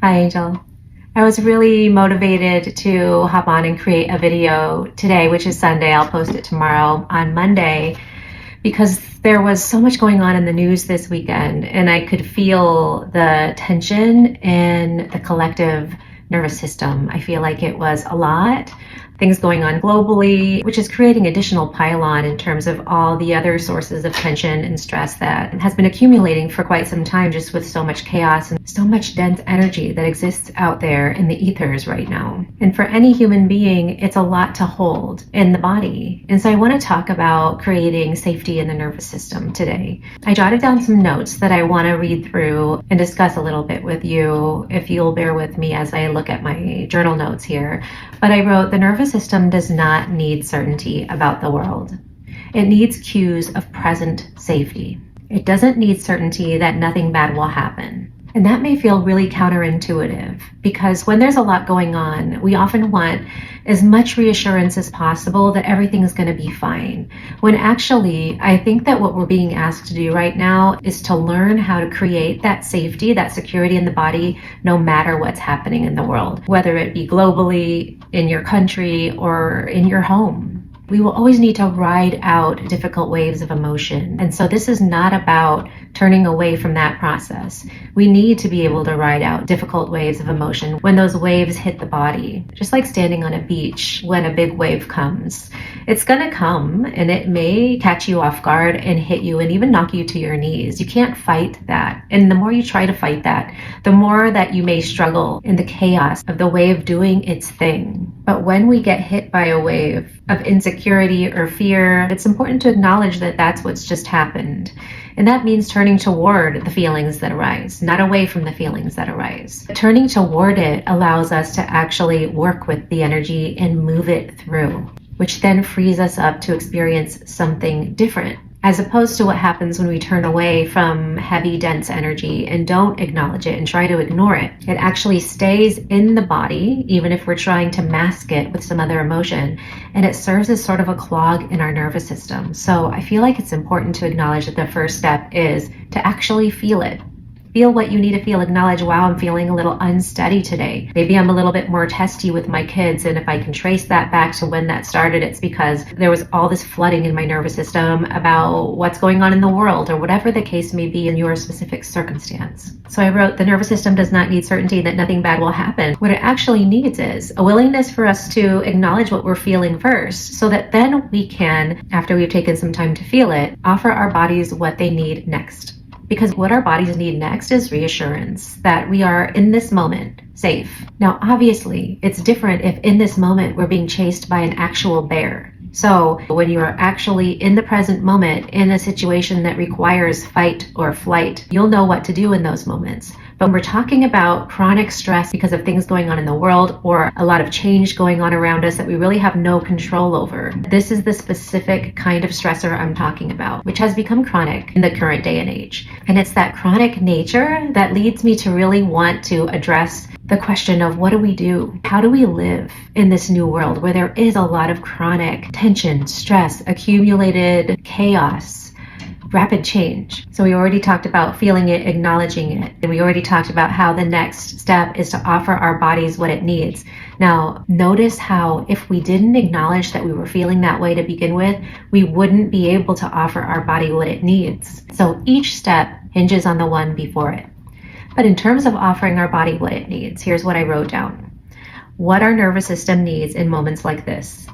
Hi, Angel. I was really motivated to hop on and create a video today, which is Sunday. I'll post it tomorrow on Monday because there was so much going on in the news this weekend, and I could feel the tension in the collective nervous system. I feel like it was a lot. Things going on globally, which is creating additional pile-on in terms of all the other sources of tension and stress that has been accumulating for quite some time, just with so much chaos and so much dense energy that exists out there in the ethers right now. And for any human being, it's a lot to hold in the body. And so I want to talk about creating safety in the nervous system today. I jotted down some notes that I want to read through and discuss a little bit with you, if you'll bear with me as I look at my journal notes here. But I wrote, the nervous system does not need certainty about the world. It needs cues of present safety. It doesn't need certainty that nothing bad will happen. And that may feel really counterintuitive because when there's a lot going on, we often want as much reassurance as possible that everything is going to be fine. When actually, I think that what we're being asked to do right now is to learn how to create that safety, that security in the body, no matter what's happening in the world, whether it be globally, in your country, or in your home. We will always need to ride out difficult waves of emotion. And so this is not about turning away from that process. We need to be able to ride out difficult waves of emotion when those waves hit the body. Just like standing on a beach when a big wave comes. It's going to come and it may catch you off guard and hit you and even knock you to your knees. You can't fight that. And the more you try to fight that, the more that you may struggle in the chaos of the wave doing its thing. But when we get hit by a wave of insecurity or fear, it's important to acknowledge that that's what's just happened. And that means turning toward the feelings that arise, not away from the feelings that arise. Turning toward it allows us to actually work with the energy and move it through, which then frees us up to experience something different, as opposed to what happens when we turn away from heavy, dense energy and don't acknowledge it and try to ignore it. It actually stays in the body, even if we're trying to mask it with some other emotion, and it serves as sort of a clog in our nervous system. So I feel like it's important to acknowledge that the first step is to actually feel it. Feel what you need to feel. Acknowledge, wow, I'm feeling a little unsteady today. Maybe I'm a little bit more testy with my kids. And if I can trace that back to when that started, it's because there was all this flooding in my nervous system about what's going on in the world or whatever the case may be in your specific circumstance. So I wrote, the nervous system does not need certainty that nothing bad will happen. What it actually needs is a willingness for us to acknowledge what we're feeling first, so that then we can, after we've taken some time to feel it, offer our bodies what they need next. Because what our bodies need next is reassurance that we are in this moment safe. Now, obviously, it's different if in this moment we're being chased by an actual bear. So when you are actually in the present moment in a situation that requires fight or flight, you'll know what to do in those moments. But when we're talking about chronic stress because of things going on in the world or a lot of change going on around us that we really have no control over, this is the specific kind of stressor I'm talking about, which has become chronic in the current day and age. And it's that chronic nature that leads me to really want to address the question of what do we do? How do we live in this new world where there is a lot of chronic tension, stress, accumulated chaos, rapid change? So we already talked about feeling it, acknowledging it. And we already talked about how the next step is to offer our bodies what it needs. Now, notice how if we didn't acknowledge that we were feeling that way to begin with, we wouldn't be able to offer our body what it needs. So each step hinges on the one before it. But in terms of offering our body what it needs, here's what I wrote down. What our nervous system needs in moments like this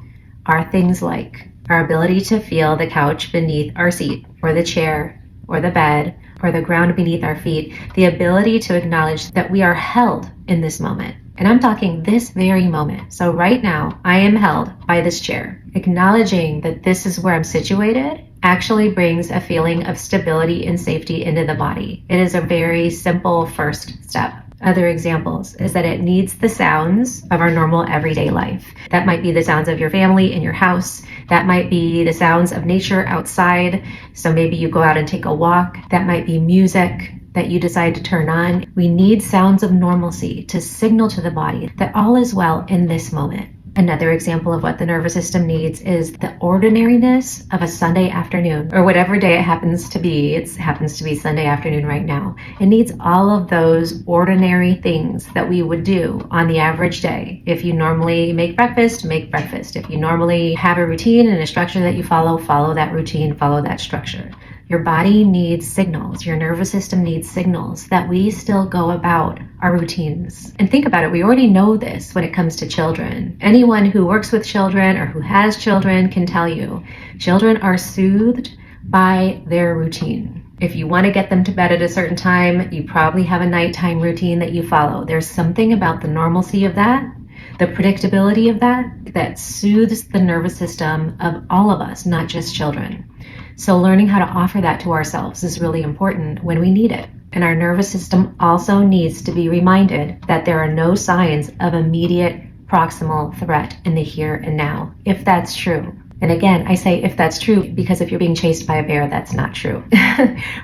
are things like our ability to feel the couch beneath our seat, or the chair, or the bed, or the ground beneath our feet, the ability to acknowledge that we are held in this moment. And I'm talking this very moment. So right now, I am held by this chair. Acknowledging that this is where I'm situated actually brings a feeling of stability and safety into the body. It is a very simple first step. Other examples is that it needs the sounds of our normal everyday life. That might be the sounds of your family in your house. That might be the sounds of nature outside. So maybe you go out and take a walk. That might be music that you decide to turn on. We need sounds of normalcy to signal to the body that all is well in this moment. Another example of what the nervous system needs is the ordinariness of a Sunday afternoon, or whatever day it happens to be. It happens to be Sunday afternoon right now. It needs all of those ordinary things that we would do on the average day. If you normally make breakfast, make breakfast. If you normally have a routine and a structure that you follow that routine, follow that structure. Your body needs signals. Your nervous system needs signals that we still go about our routines. And think about it, we already know this when it comes to children. Anyone who works with children or who has children can tell you, children are soothed by their routine. If you want to get them to bed at a certain time, you probably have a nighttime routine that you follow. There's something about the normalcy of that, the predictability of that soothes the nervous system of all of us, not just children. So learning how to offer that to ourselves is really important when we need it. And our nervous system also needs to be reminded that there are no signs of immediate proximal threat in the here and now, if that's true. And again, I say if that's true because if you're being chased by a bear, that's not true.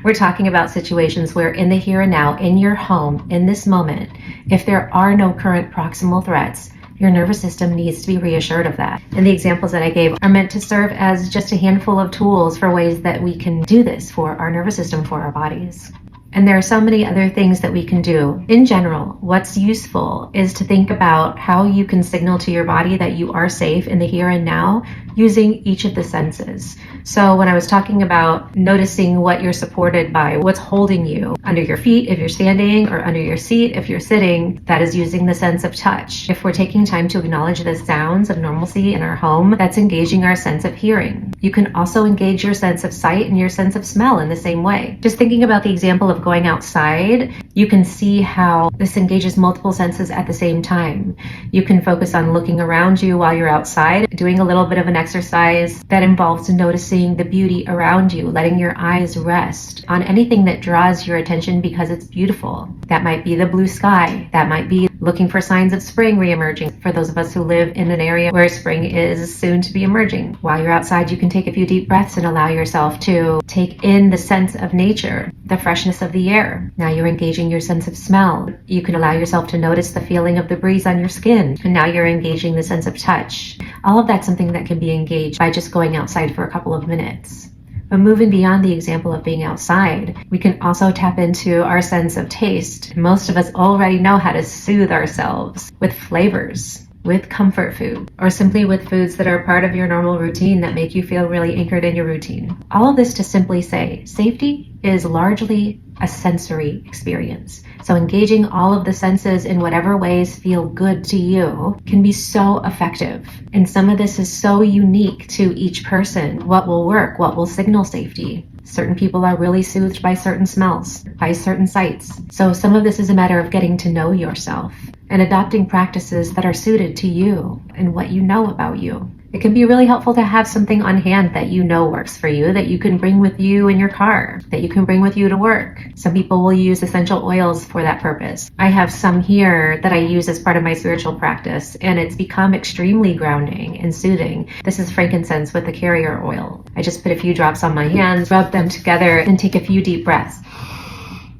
We're talking about situations where in the here and now, in your home, in this moment, if there are no current proximal threats, your nervous system needs to be reassured of that. And the examples that I gave are meant to serve as just a handful of tools for ways that we can do this for our nervous system, for our bodies. And there are so many other things that we can do. In general, what's useful is to think about how you can signal to your body that you are safe in the here and now using each of the senses. So when I was talking about noticing what you're supported by, what's holding you under your feet if you're standing, or under your seat if you're sitting, that is using the sense of touch. If we're taking time to acknowledge the sounds of normalcy in our home, that's engaging our sense of hearing. You can also engage your sense of sight and your sense of smell in the same way. Just thinking about the example of going outside, you can see how this engages multiple senses at the same time. You can focus on looking around you while you're outside, doing a little bit of an exercise that involves noticing the beauty around you, letting your eyes rest on anything that draws your attention because it's beautiful. That might be the blue sky. That might be looking for signs of spring reemerging for those of us who live in an area where spring is soon to be emerging. While you're outside, you can take a few deep breaths and allow yourself to take in the sense of nature, the freshness of the air. Now you're engaging your sense of smell. You can allow yourself to notice the feeling of the breeze on your skin. And now you're engaging the sense of touch. All of that's something that can be engaged by just going outside for a couple of minutes. But moving beyond the example of being outside, we can also tap into our sense of taste. Most of us already know how to soothe ourselves with flavors, with comfort food, or simply with foods that are part of your normal routine that make you feel really anchored in your routine. All of this to simply say, safety is largely a sensory experience. So engaging all of the senses in whatever ways feel good to you can be so effective. And some of this is so unique to each person. What will work? What will signal safety? Certain people are really soothed by certain smells, by certain sights. So some of this is a matter of getting to know yourself and adopting practices that are suited to you and what you know about you. It can be really helpful to have something on hand that you know works for you, that you can bring with you in your car, that you can bring with you to work. Some people will use essential oils for that purpose. I have some here that I use as part of my spiritual practice, and it's become extremely grounding and soothing. This is frankincense with the carrier oil. I just put a few drops on my hands, rub them together, and take a few deep breaths.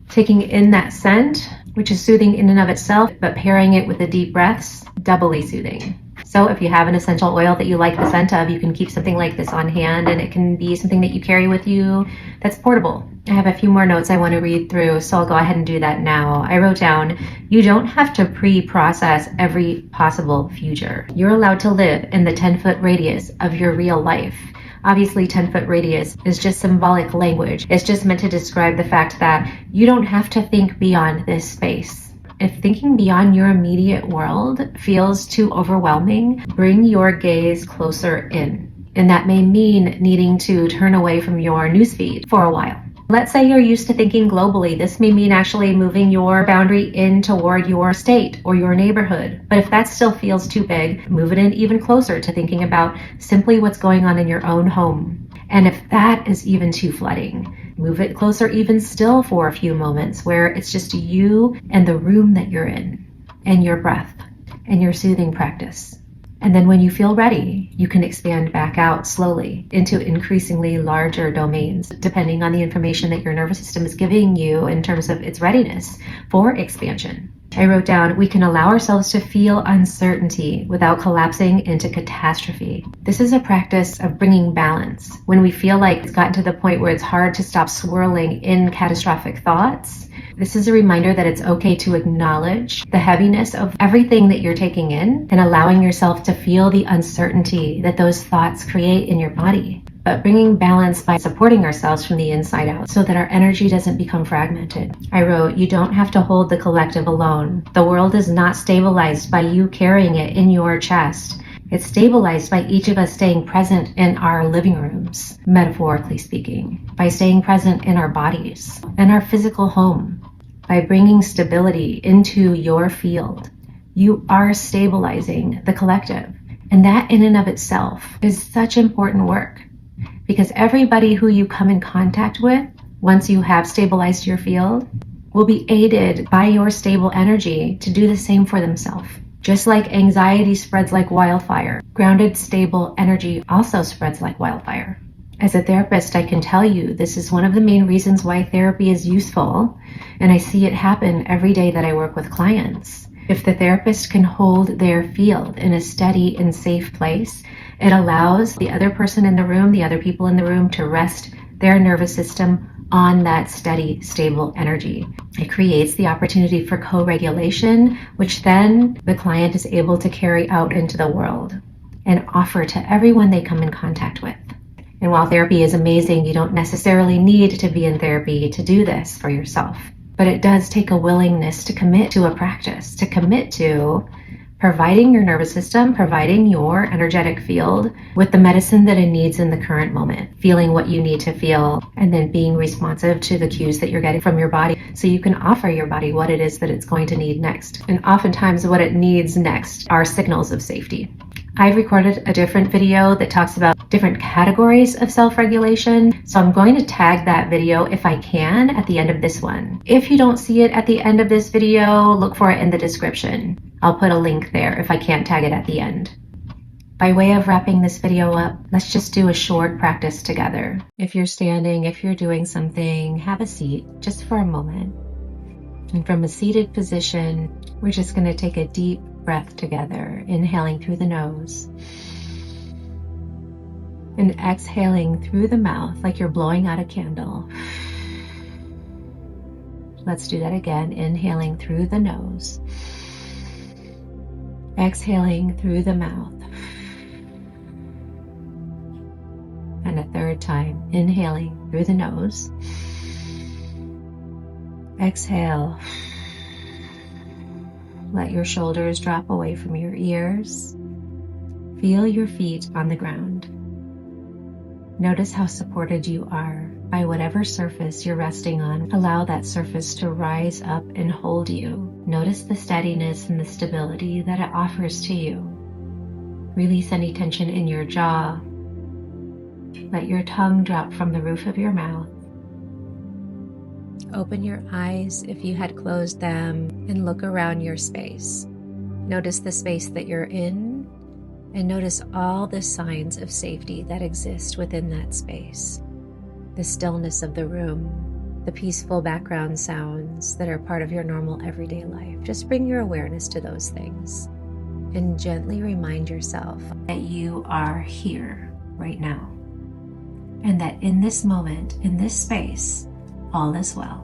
Taking in that scent, which is soothing in and of itself, but pairing it with the deep breaths, doubly soothing. So if you have an essential oil that you like the scent of, you can keep something like this on hand, and it can be something that you carry with you that's portable. I have a few more notes I want to read through, so I'll go ahead and do that now. I wrote down, you don't have to pre-process every possible future. You're allowed to live in the 10-foot radius of your real life. Obviously, 10-foot radius is just symbolic language. It's just meant to describe the fact that you don't have to think beyond this space. If thinking beyond your immediate world feels too overwhelming, bring your gaze closer in. And that may mean needing to turn away from your newsfeed for a while. Let's say you're used to thinking globally. This may mean actually moving your boundary in toward your state or your neighborhood. But if that still feels too big, move it in even closer to thinking about simply what's going on in your own home. And if that is even too flooding, move it closer even still for a few moments where it's just you and the room that you're in, and your breath, and your soothing practice. And then when you feel ready, you can expand back out slowly into increasingly larger domains, depending on the information that your nervous system is giving you in terms of its readiness for expansion. I wrote down, we can allow ourselves to feel uncertainty without collapsing into catastrophe. This is a practice of bringing balance. When we feel like it's gotten to the point where it's hard to stop swirling in catastrophic thoughts, this is a reminder that it's okay to acknowledge the heaviness of everything that you're taking in and allowing yourself to feel the uncertainty that those thoughts create in your body. But bringing balance by supporting ourselves from the inside out so that our energy doesn't become fragmented. I wrote, you don't have to hold the collective alone. The world is not stabilized by you carrying it in your chest. It's stabilized by each of us staying present in our living rooms, metaphorically speaking, by staying present in our bodies, in our physical home, by bringing stability into your field. You are stabilizing the collective. And that in and of itself is such important work. Because everybody who you come in contact with, once you have stabilized your field, will be aided by your stable energy to do the same for themselves. Just like anxiety spreads like wildfire, grounded, stable energy also spreads like wildfire. As a therapist, I can tell you this is one of the main reasons why therapy is useful, and I see it happen every day that I work with clients. If the therapist can hold their field in a steady and safe place, it allows the other person in the room, the other people in the room, to rest their nervous system on that steady, stable energy. It creates the opportunity for co-regulation, which then the client is able to carry out into the world and offer to everyone they come in contact with. And while therapy is amazing, you don't necessarily need to be in therapy to do this for yourself. But it does take a willingness to commit to a practice, to commit to providing your nervous system, providing your energetic field with the medicine that it needs in the current moment, feeling what you need to feel, and then being responsive to the cues that you're getting from your body so you can offer your body what it is that it's going to need next. And oftentimes what it needs next are signals of safety. I've recorded a different video that talks about different categories of self-regulation, so I'm going to tag that video if I can at the end of this one. If you don't see it at the end of this video, look for it in the description. I'll put a link there if I can't tag it at the end. By way of wrapping this video up, let's just do a short practice together. If you're standing, if you're doing something, have a seat just for a moment. And from a seated position, we're just going to take a deep breath together, inhaling through the nose and exhaling through the mouth like you're blowing out a candle. Let's do that again, inhaling through the nose, exhaling through the mouth, and a third time, inhaling through the nose, exhale. Let your shoulders drop away from your ears. Feel your feet on the ground. Notice how supported you are by whatever surface you're resting on. Allow that surface to rise up and hold you. Notice the steadiness and the stability that it offers to you. Release any tension in your jaw. Let your tongue drop from the roof of your mouth. Open your eyes if you had closed them and look around your space. Notice the space that you're in and notice all the signs of safety that exist within that space. The stillness of the room, the peaceful background sounds that are part of your normal everyday life. Just bring your awareness to those things and gently remind yourself that you are here right now and that in this moment, in this space, all is well.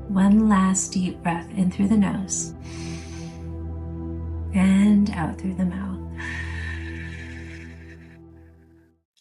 One last deep breath in through the nose and out through the mouth.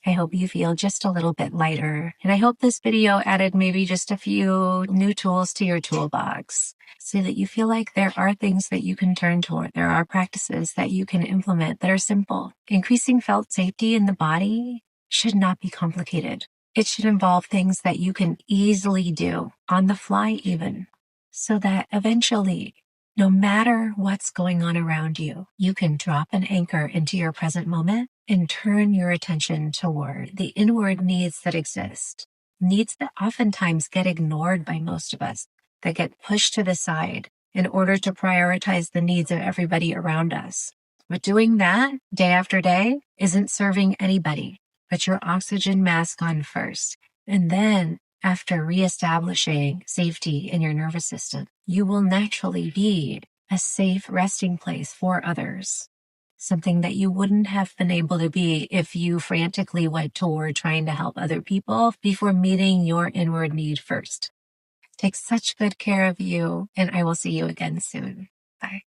I hope you feel just a little bit lighter, and I hope this video added maybe just a few new tools to your toolbox so that you feel like there are things that you can turn toward. There are practices that you can implement that are simple. Increasing felt safety in the body should not be complicated. It should involve things that you can easily do, on the fly even, so that eventually, no matter what's going on around you, you can drop an anchor into your present moment and turn your attention toward the inward needs that exist. Needs that oftentimes get ignored by most of us, that get pushed to the side in order to prioritize the needs of everybody around us. But doing that day after day isn't serving anybody. Put your oxygen mask on first. And then, after reestablishing safety in your nervous system, you will naturally be a safe resting place for others. Something that you wouldn't have been able to be if you frantically went toward trying to help other people before meeting your inward need first. Take such good care of you, and I will see you again soon. Bye.